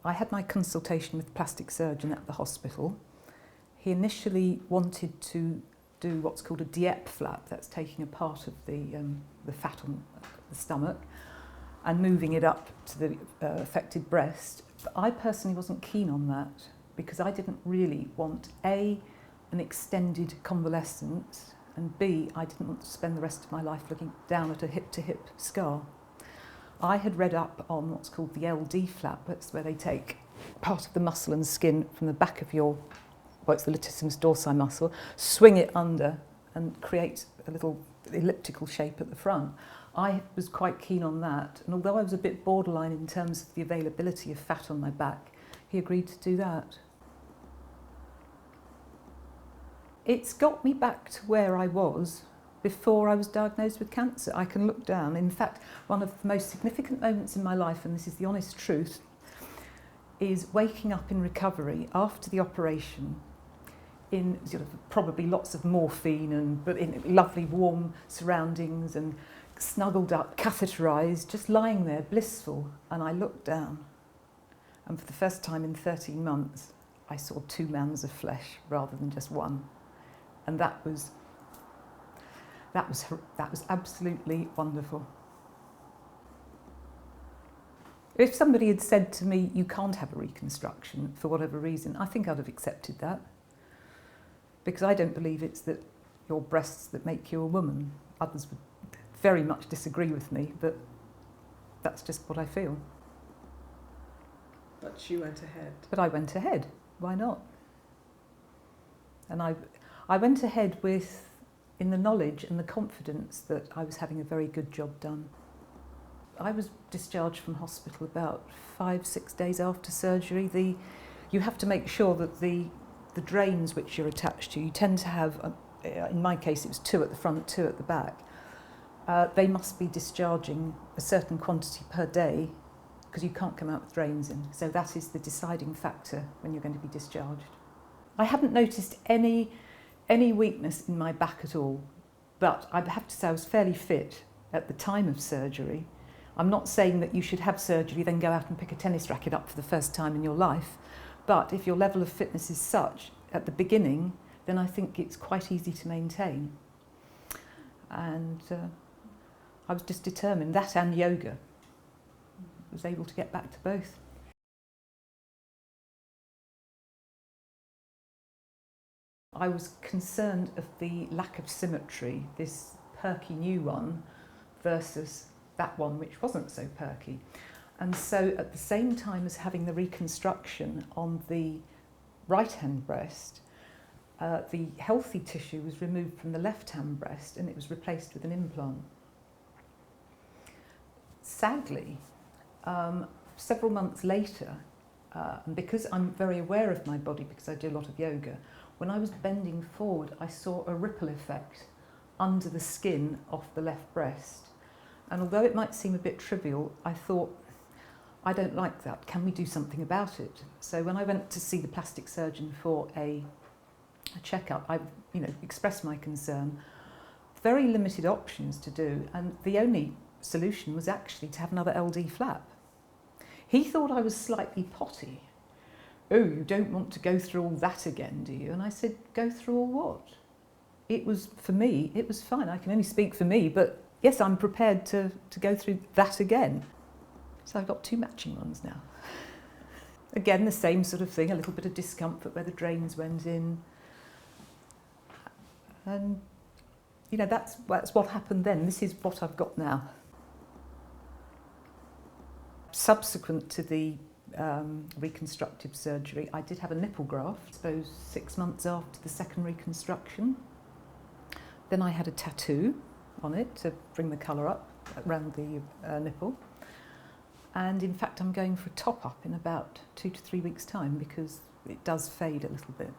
I had my consultation with the plastic surgeon at the hospital. He initially wanted to do what's called a Dieppe flap, that's taking a part of the fat on the stomach and moving it up to the affected breast. But I personally wasn't keen on that because I didn't really want A, an extended convalescence, and B, I didn't want to spend the rest of my life looking down at a hip-to-hip scar. I had read up on what's called the LD flap. That's where they take part of the muscle and skin from the back of your, well, it's the latissimus dorsi muscle, swing it under and create a little elliptical shape at the front. I was quite keen on that, and although I was a bit borderline in terms of the availability of fat on my back, he agreed to do that. It's got me back to where I was before I was diagnosed with cancer. I can look down. In fact, one of the most significant moments in my life, and this is the honest truth, is waking up in recovery after the operation in sort of probably lots of morphine but in lovely warm surroundings and snuggled up, catheterised, just lying there, blissful. And I looked down, and for the first time in 13 months, I saw 2 mounds of flesh rather than just one. And that was absolutely wonderful. If somebody had said to me, you can't have a reconstruction for whatever reason, I think I'd have accepted that. Because I don't believe it's that your breasts that make you a woman. Others would very much disagree with me, but that's just what I feel. But you went ahead. But I went ahead. Why not? And I went ahead in the knowledge and the confidence that I was having a very good job done. I was discharged from hospital about 5-6 days after surgery. You have to make sure that the drains which you're attached to, you tend to have, in my case it was 2 at the front, 2 at the back. They must be discharging a certain quantity per day because you can't come out with drains in. So that is the deciding factor when you're going to be discharged. I haven't noticed any weakness in my back at all, but I have to say I was fairly fit at the time of surgery. I'm not saying that you should have surgery, then go out and pick a tennis racket up for the first time in your life, but if your level of fitness is such at the beginning, then I think it's quite easy to maintain. And I was just determined, that and yoga. I was able to get back to both. I was concerned of the lack of symmetry, this perky new one versus that one which wasn't so perky. And so at the same time as having the reconstruction on the right-hand breast, the healthy tissue was removed from the left-hand breast and it was replaced with an implant. Sadly, several months later, and because I'm very aware of my body because I do a lot of yoga, when I was bending forward, I saw a ripple effect under the skin of the left breast. And although it might seem a bit trivial, I thought, I don't like that. Can we do something about it? So when I went to see the plastic surgeon for a checkup, I expressed my concern. Very limited options to do, and the only solution was actually to have another LD flap. He thought I was slightly potty. Oh, you don't want to go through all that again, do you? And I said, go through all what? It was, for me, it was fine. I can only speak for me, but yes, I'm prepared to go through that again. So I've got 2 matching ones now. Again, the same sort of thing, a little bit of discomfort where the drains went in. And, that's what happened then. This is what I've got now. Subsequent to the reconstructive surgery, I did have a nipple graft, I suppose 6 months after the second reconstruction. Then I had a tattoo on it to bring the colour up around the nipple. And in fact, I'm going for a top-up in about 2 to 3 weeks' time because it does fade a little bit.